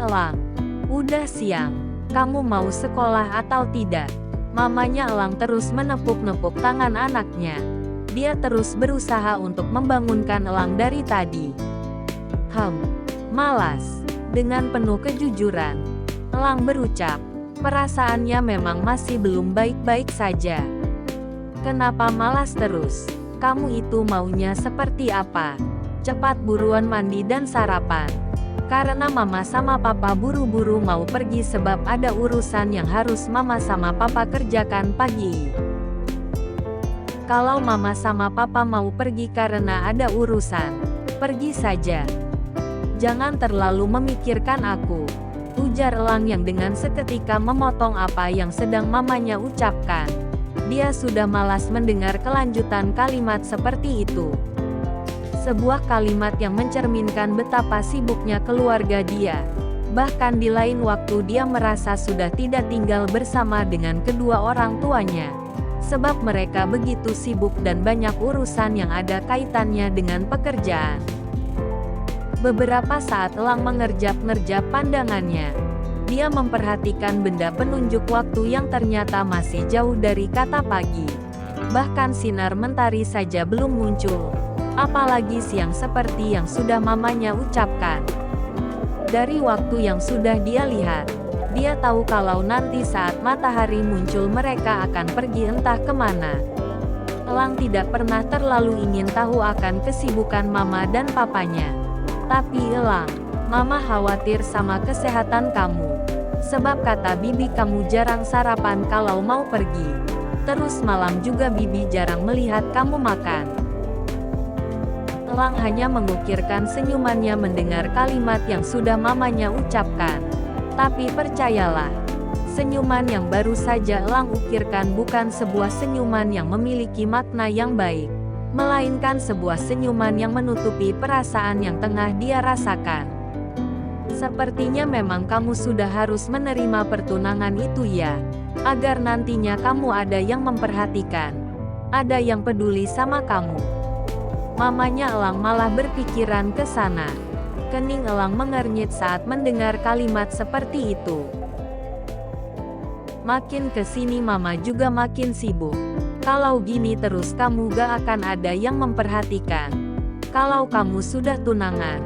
Elang, udah siang. Kamu mau sekolah atau tidak? Mamanya Elang terus menepuk-nepuk tangan anaknya. Dia terus berusaha untuk membangunkan Elang dari tadi. Malas. Dengan penuh kejujuran, Elang berucap. Perasaannya memang masih belum baik-baik saja. Kenapa malas terus? Kamu itu maunya seperti apa? Cepat buruan mandi dan sarapan. Karena mama sama papa buru-buru mau pergi sebab ada urusan yang harus mama sama papa kerjakan pagi. Kalau mama sama papa mau pergi karena ada urusan, pergi saja. Jangan terlalu memikirkan aku, ujar Elang yang dengan seketika memotong apa yang sedang mamanya ucapkan. Dia sudah malas mendengar kelanjutan kalimat seperti itu. Sebuah kalimat yang mencerminkan betapa sibuknya keluarga dia. Bahkan di lain waktu dia merasa sudah tidak tinggal bersama dengan kedua orang tuanya. Sebab mereka begitu sibuk dan banyak urusan yang ada kaitannya dengan pekerjaan. Beberapa saat Elang mengerjap-ngerjap pandangannya. Dia memperhatikan benda penunjuk waktu yang ternyata masih jauh dari kata pagi. Bahkan sinar mentari saja belum muncul. Apalagi siang seperti yang sudah mamanya ucapkan. Dari waktu yang sudah dia lihat, dia tahu kalau nanti saat matahari muncul mereka akan pergi entah kemana. Elang tidak pernah terlalu ingin tahu akan kesibukan mama dan papanya. Tapi Elang, mama khawatir sama kesehatan kamu. Sebab kata bibi kamu jarang sarapan kalau mau pergi. Terus malam juga bibi jarang melihat kamu makan. Elang hanya mengukirkan senyumannya mendengar kalimat yang sudah mamanya ucapkan. Tapi percayalah, senyuman yang baru saja Elang ukirkan bukan sebuah senyuman yang memiliki makna yang baik, melainkan sebuah senyuman yang menutupi perasaan yang tengah dia rasakan. Sepertinya memang kamu sudah harus menerima pertunangan itu ya, agar nantinya kamu ada yang memperhatikan, ada yang peduli sama kamu. Mamanya Elang malah berpikiran ke sana. Kening Elang mengernyit saat mendengar kalimat seperti itu. Makin kesini mama juga makin sibuk. Kalau gini terus kamu gak akan ada yang memperhatikan. Kalau kamu sudah tunangan,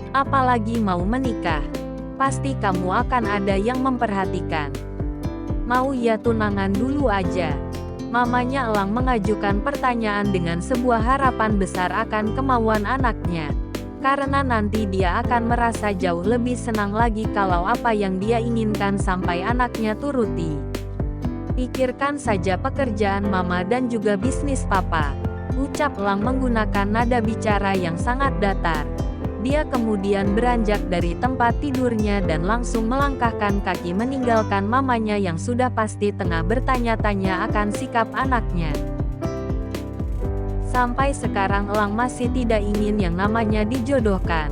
apalagi mau menikah, pasti kamu akan ada yang memperhatikan. Mau ya tunangan dulu aja. Mamanya Elang mengajukan pertanyaan dengan sebuah harapan besar akan kemauan anaknya. Karena nanti dia akan merasa jauh lebih senang lagi kalau apa yang dia inginkan sampai anaknya turuti. Pikirkan saja pekerjaan mama dan juga bisnis papa, ucap Elang menggunakan nada bicara yang sangat datar. Dia kemudian beranjak dari tempat tidurnya dan langsung melangkahkan kaki meninggalkan mamanya yang sudah pasti tengah bertanya-tanya akan sikap anaknya. Sampai sekarang Elang masih tidak ingin yang namanya dijodohkan.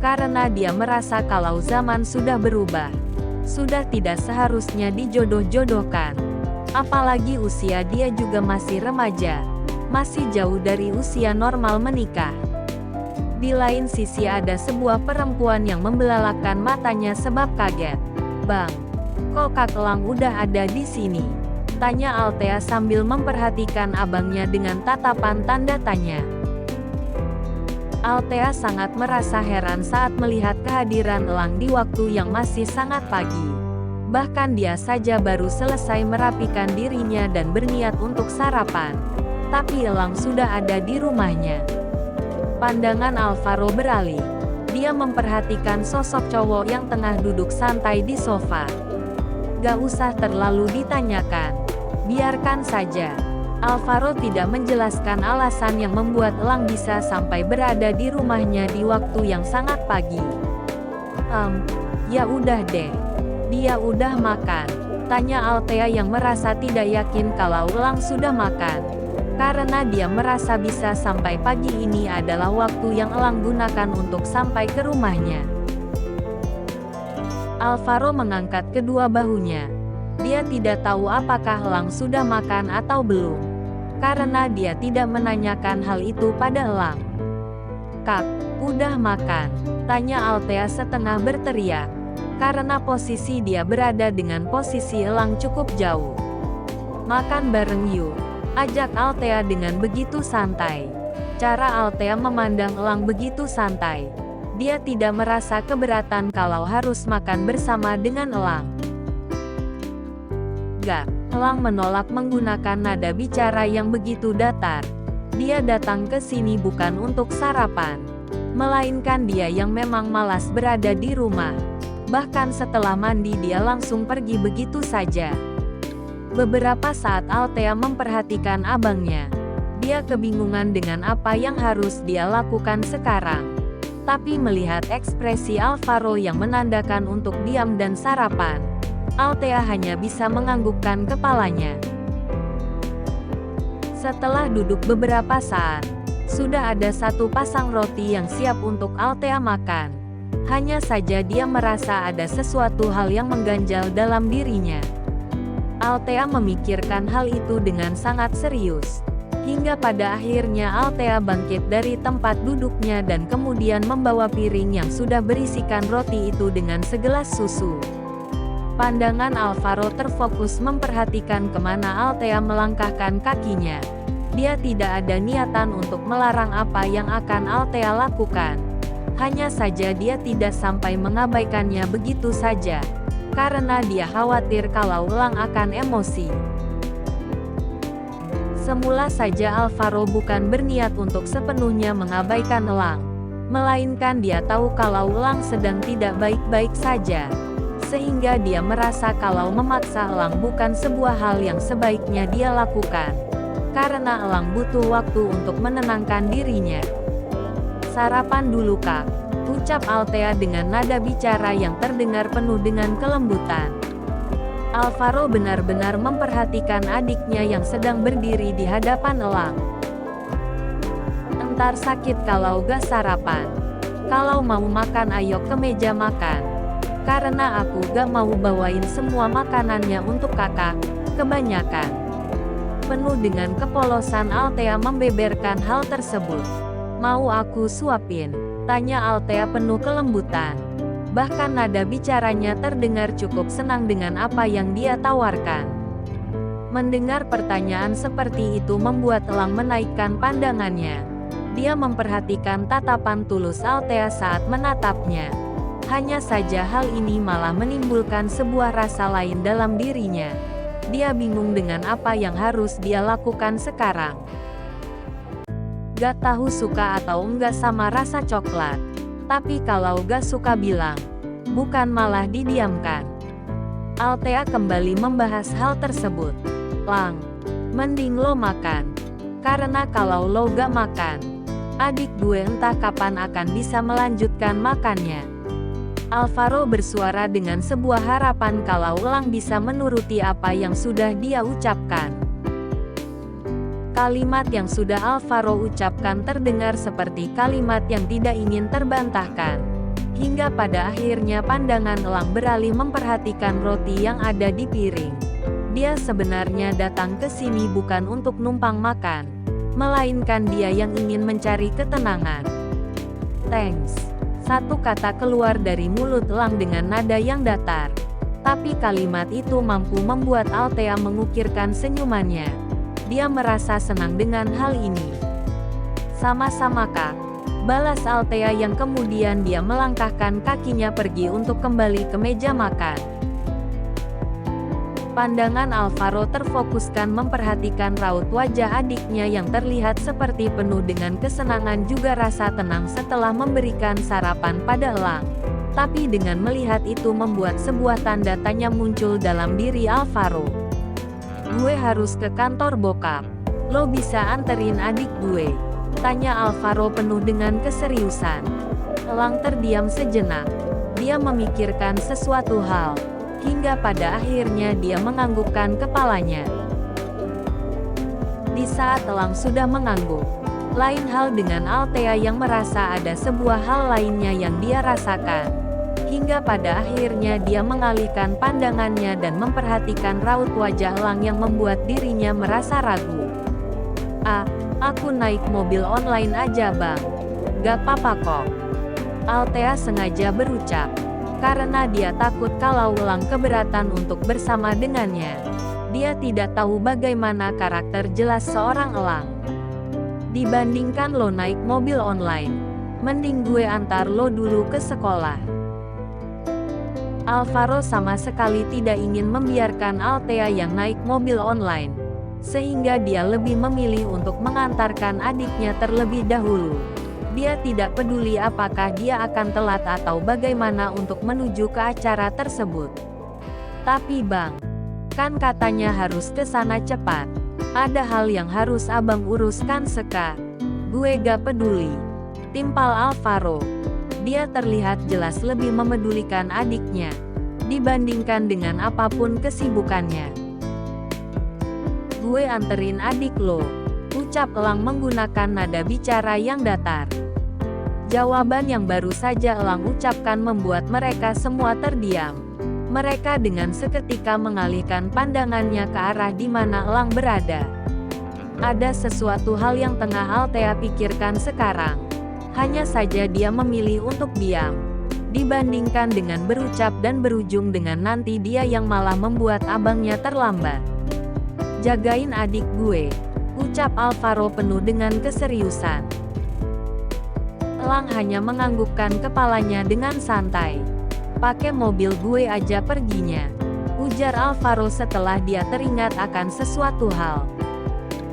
Karena dia merasa kalau zaman sudah berubah. Sudah tidak seharusnya dijodoh-jodohkan. Apalagi usia dia juga masih remaja. Masih jauh dari usia normal menikah. Di lain sisi ada sebuah perempuan yang membelalakan matanya sebab kaget. Bang, kok Kak Elang udah ada di sini? Tanya Althea sambil memperhatikan abangnya dengan tatapan tanda tanya. Althea sangat merasa heran saat melihat kehadiran Elang di waktu yang masih sangat pagi. Bahkan dia saja baru selesai merapikan dirinya dan berniat untuk sarapan. Tapi Elang sudah ada di rumahnya. Pandangan Alvaro beralih. Dia memperhatikan sosok cowok yang tengah duduk santai di sofa. Gak usah terlalu ditanyakan. Biarkan saja. Alvaro tidak menjelaskan alasan yang membuat Elang bisa sampai berada di rumahnya di waktu yang sangat pagi. Ya udah deh. Dia udah makan. Tanya Althea yang merasa tidak yakin kalau Elang sudah makan. Karena dia merasa bisa sampai pagi ini adalah waktu yang Elang gunakan untuk sampai ke rumahnya. Alvaro mengangkat kedua bahunya. Dia tidak tahu apakah Elang sudah makan atau belum. Karena dia tidak menanyakan hal itu pada Elang. Kak, udah makan? Tanya Althea setengah berteriak. karena posisi dia berada dengan posisi Elang cukup jauh. Makan bareng yuk, ajak Althea dengan begitu santai. Cara Althea memandang Elang begitu santai. Dia tidak merasa keberatan kalau harus makan bersama dengan Elang. Gak, Elang menolak menggunakan nada bicara yang begitu datar. Dia datang ke sini bukan untuk sarapan, melainkan dia yang memang malas berada di rumah. Bahkan setelah mandi dia langsung pergi begitu saja. Beberapa saat Althea memperhatikan abangnya. Dia kebingungan dengan apa yang harus dia lakukan sekarang. Tapi melihat ekspresi Alvaro yang menandakan untuk diam dan sarapan, Althea hanya bisa menganggukkan kepalanya. Setelah duduk beberapa saat, sudah ada satu pasang roti yang siap untuk Althea makan. Hanya saja dia merasa ada sesuatu hal yang mengganjal dalam dirinya. Althea memikirkan hal itu dengan sangat serius. Hingga pada akhirnya Althea bangkit dari tempat duduknya dan kemudian membawa piring yang sudah berisikan roti itu dengan segelas susu. Pandangan Alvaro terfokus memperhatikan kemana Althea melangkahkan kakinya. Dia tidak ada niatan untuk melarang apa yang akan Althea lakukan. Hanya saja dia tidak sampai mengabaikannya begitu saja, karena dia khawatir kalau Elang akan emosi. Semula saja Alvaro bukan berniat untuk sepenuhnya mengabaikan Elang, melainkan dia tahu kalau Elang sedang tidak baik-baik saja. Sehingga dia merasa kalau memaksa Elang bukan sebuah hal yang sebaiknya dia lakukan, karena Elang butuh waktu untuk menenangkan dirinya. Sarapan dulu Kak, ucap Althea dengan nada bicara yang terdengar penuh dengan kelembutan. Alvaro benar-benar memperhatikan adiknya yang sedang berdiri di hadapan Elang. Entar sakit kalau gak sarapan. Kalau mau makan ayo ke meja makan. Karena aku gak mau bawain semua makanannya untuk kakak, kebanyakan. Penuh dengan kepolosan Althea membeberkan hal tersebut. Mau aku suapin? Tanya Althea penuh kelembutan. Bahkan nada bicaranya terdengar cukup senang dengan apa yang dia tawarkan. Mendengar pertanyaan seperti itu membuat Elang menaikkan pandangannya. Dia memperhatikan tatapan tulus Althea saat menatapnya. Hanya saja hal ini malah menimbulkan sebuah rasa lain dalam dirinya. Dia bingung dengan apa yang harus dia lakukan sekarang. Gak tahu suka atau enggak sama rasa coklat. Tapi kalau gak suka bilang, bukan malah didiamkan. Althea kembali membahas hal tersebut. Lang, mending lo makan. Karena kalau lo gak makan, adik gue entah kapan akan bisa melanjutkan makannya. Alvaro bersuara dengan sebuah harapan kalau Lang bisa menuruti apa yang sudah dia ucapkan. Kalimat yang sudah Alvaro ucapkan terdengar seperti kalimat yang tidak ingin terbantahkan. Hingga pada akhirnya pandangan Elang beralih memperhatikan roti yang ada di piring. Dia sebenarnya datang ke sini bukan untuk numpang makan, melainkan dia yang ingin mencari ketenangan. Thanks. Satu kata keluar dari mulut Elang dengan nada yang datar. Tapi kalimat itu mampu membuat Althea mengukirkan senyumannya. Dia merasa senang dengan hal ini. Sama-sama Kak, balas Althea yang kemudian dia melangkahkan kakinya pergi untuk kembali ke meja makan. Pandangan Alvaro terfokuskan memperhatikan raut wajah adiknya yang terlihat seperti penuh dengan kesenangan juga rasa tenang setelah memberikan sarapan pada Elang. Tapi dengan melihat itu membuat sebuah tanda tanya muncul dalam diri Alvaro. Gue harus ke kantor bokap. Lo bisa anterin adik gue? Tanya Alvaro penuh dengan keseriusan. Elang terdiam sejenak. Dia memikirkan sesuatu hal. Hingga pada akhirnya dia menganggukkan kepalanya. Di saat Elang sudah mengangguk, lain hal dengan Althea yang merasa ada sebuah hal lainnya yang dia rasakan. Hingga pada akhirnya dia mengalihkan pandangannya dan memperhatikan raut wajah Elang yang membuat dirinya merasa ragu. Aku naik mobil online aja bang. Gak apa-apa kok. Althea sengaja berucap. karena dia takut kalau Elang keberatan untuk bersama dengannya. Dia tidak tahu bagaimana karakter jelas seorang Elang. Dibandingkan lo naik mobil online, mending gue antar lo dulu ke sekolah. Alvaro sama sekali tidak ingin membiarkan Althea yang naik mobil online, sehingga dia lebih memilih untuk mengantarkan adiknya terlebih dahulu. Dia tidak peduli apakah dia akan telat atau bagaimana untuk menuju ke acara tersebut. Tapi bang, kan katanya harus ke sana cepat. Ada hal yang harus abang uruskan Seka. Gue gak peduli, timpal Alvaro. Dia terlihat jelas lebih memedulikan adiknya, dibandingkan dengan apapun kesibukannya. Gue anterin adik lo, ucap Elang menggunakan nada bicara yang datar. Jawaban yang baru saja Elang ucapkan membuat mereka semua terdiam. Mereka dengan seketika mengalihkan pandangannya ke arah di mana Elang berada. Ada sesuatu hal yang tengah Althea pikirkan sekarang. Hanya saja dia memilih untuk diam, dibandingkan dengan berucap dan berujung dengan nanti dia yang malah membuat abangnya terlambat. Jagain adik gue, ucap Alvaro penuh dengan keseriusan. Elang hanya menganggukkan kepalanya dengan santai. Pakai mobil gue aja perginya, ujar Alvaro setelah dia teringat akan sesuatu hal.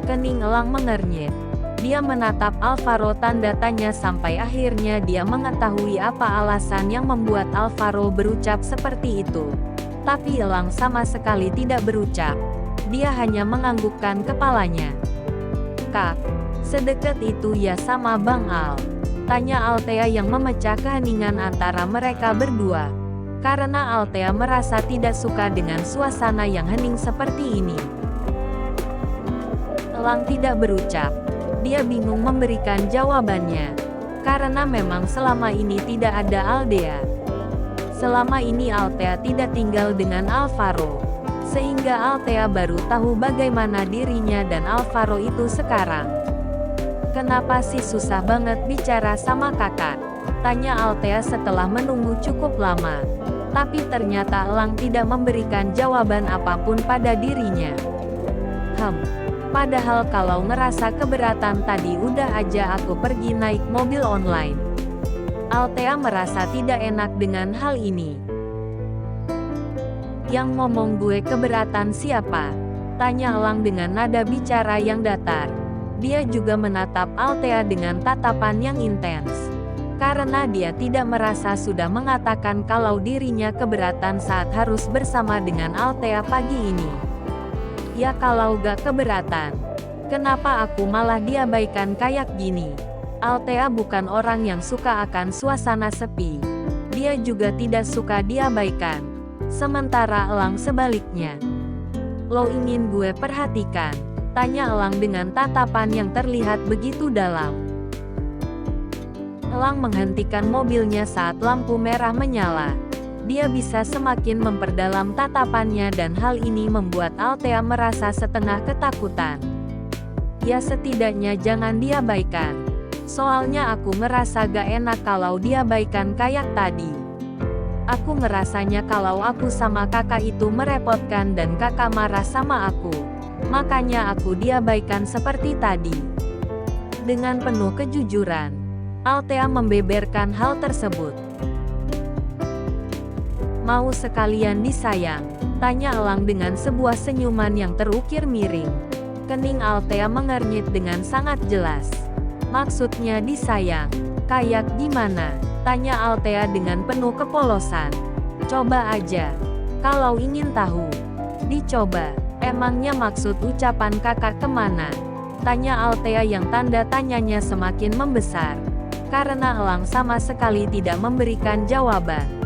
Kening Elang mengernyit. Dia menatap Alvaro tanda tanya sampai akhirnya dia mengetahui apa alasan yang membuat Alvaro berucap seperti itu. Tapi Elang sama sekali tidak berucap. Dia hanya menganggukkan kepalanya. Kak, sedekat itu ya sama Bang Al? Tanya Althea yang memecah keheningan antara mereka berdua. Karena Althea merasa tidak suka dengan suasana yang hening seperti ini. Elang tidak berucap. Dia bingung memberikan jawabannya, karena memang selama ini tidak ada Aldea. Selama ini Althea tidak tinggal dengan Alvaro, sehingga Althea baru tahu bagaimana dirinya dan Alvaro itu sekarang. Kenapa sih susah banget bicara sama kakak? Tanya Althea setelah menunggu cukup lama. Tapi ternyata Elang tidak memberikan jawaban apapun pada dirinya. Padahal kalau ngerasa keberatan tadi udah aja aku pergi naik mobil online. Althea merasa tidak enak dengan hal ini. Yang ngomong gue keberatan siapa? Tanya Elang dengan nada bicara yang datar. Dia juga menatap Althea dengan tatapan yang intens. Karena dia tidak merasa sudah mengatakan kalau dirinya keberatan saat harus bersama dengan Althea pagi ini. Ya kalau gak keberatan, kenapa aku malah diabaikan kayak gini? Althea bukan orang yang suka akan suasana sepi. Dia juga tidak suka diabaikan. Sementara Elang sebaliknya. Lo ingin gue perhatikan? Tanya Elang dengan tatapan yang terlihat begitu dalam. Elang menghentikan mobilnya saat lampu merah menyala. Dia bisa semakin memperdalam tatapannya dan hal ini membuat Althea merasa setengah ketakutan. Ya setidaknya jangan diabaikan. Soalnya aku ngerasa gak enak kalau diabaikan kayak tadi. Aku ngerasanya kalau aku sama kakak itu merepotkan dan kakak marah sama aku. Makanya aku diabaikan seperti tadi. Dengan penuh kejujuran, Althea membeberkan hal tersebut. Mau sekalian disayang? Tanya Elang dengan sebuah senyuman yang terukir miring. Kening Althea mengernyit dengan sangat jelas. Maksudnya disayang? Kayak gimana? Tanya Althea dengan penuh kepolosan. Coba aja. Kalau ingin tahu. Dicoba. Emangnya maksud ucapan kakak kemana? Tanya Althea yang tanda tanyanya semakin membesar. Karena Elang sama sekali tidak memberikan jawaban.